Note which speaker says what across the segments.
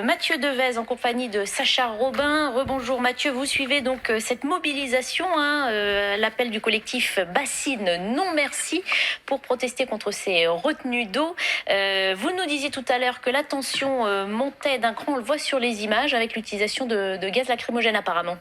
Speaker 1: Mathieu Devez en compagnie de Sacha Robin. Rebonjour Mathieu, vous suivez donc cette mobilisation, l'appel du collectif Bassine Non Merci pour protester contre ces retenues d'eau. Vous nous disiez tout à l'heure que la tension montait d'un cran, on le voit sur les images, avec l'utilisation de gaz lacrymogène apparemment.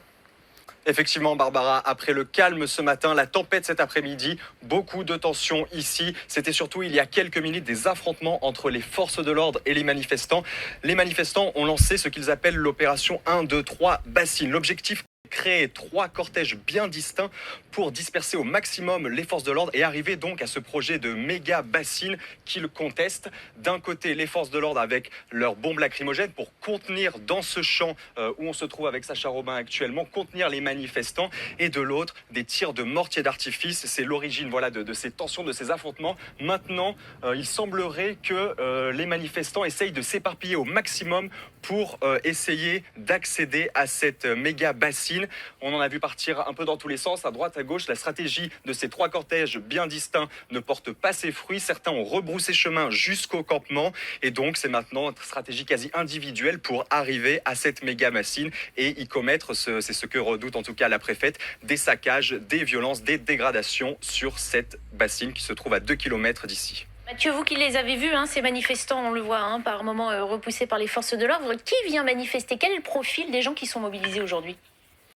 Speaker 2: Effectivement, Barbara, après le calme ce matin, la tempête cet après-midi, beaucoup de tensions ici. C'était surtout il y a quelques minutes des affrontements entre les forces de l'ordre et les manifestants. Les manifestants ont lancé ce qu'ils appellent l'opération 1, 2, 3 Bassine. L'objectif, créer 3 cortèges bien distincts pour disperser au maximum les forces de l'ordre et arriver donc à ce projet de méga bassine qu'ils contestent. D'un côté, les forces de l'ordre avec leurs bombes lacrymogènes pour contenir dans ce champ où on se trouve avec Sacha Robin actuellement, contenir les manifestants, et de l'autre, des tirs de mortier d'artifice. C'est l'origine de ces tensions, de ces affrontements. Maintenant, il semblerait que les manifestants essayent de s'éparpiller au maximum pour essayer d'accéder à cette méga bassine. On en a vu partir un peu dans tous les sens, à droite, à gauche. La stratégie de ces 3 cortèges bien distincts ne porte pas ses fruits. Certains ont rebroussé chemin jusqu'au campement. Et donc, c'est maintenant une stratégie quasi individuelle pour arriver à cette méga bassine et y commettre, c'est ce que redoute en tout cas la préfète, des saccages, des violences, des dégradations sur cette bassine qui se trouve à 2 km d'ici.
Speaker 1: Mathieu, vous qui les avez vus, ces manifestants, on le voit, par moments repoussés par les forces de l'ordre, qui vient manifester? Quel est le profil des gens qui sont mobilisés aujourd'hui?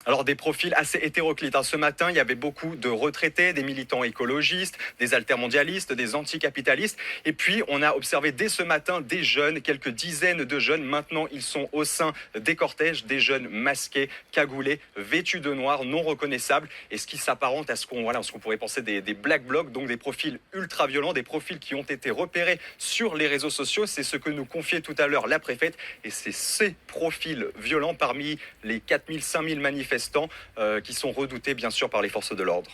Speaker 2: Alors des profils assez hétéroclites. Ce matin, il y avait beaucoup de retraités, des militants écologistes, des altermondialistes, des anticapitalistes. Et puis, on a observé dès ce matin des jeunes, quelques dizaines de jeunes. Maintenant, ils sont au sein des cortèges, des jeunes masqués, cagoulés, vêtus de noir, non reconnaissables. Et ce qui s'apparente à ce qu'on pourrait penser des black blocs, donc des profils ultra violents, des profils qui ont été repérés sur les réseaux sociaux. C'est ce que nous confiait tout à l'heure la préfète. Et c'est ces profils violents parmi les 4000, 5000 manifestants qui sont redoutés bien sûr par les forces de l'ordre.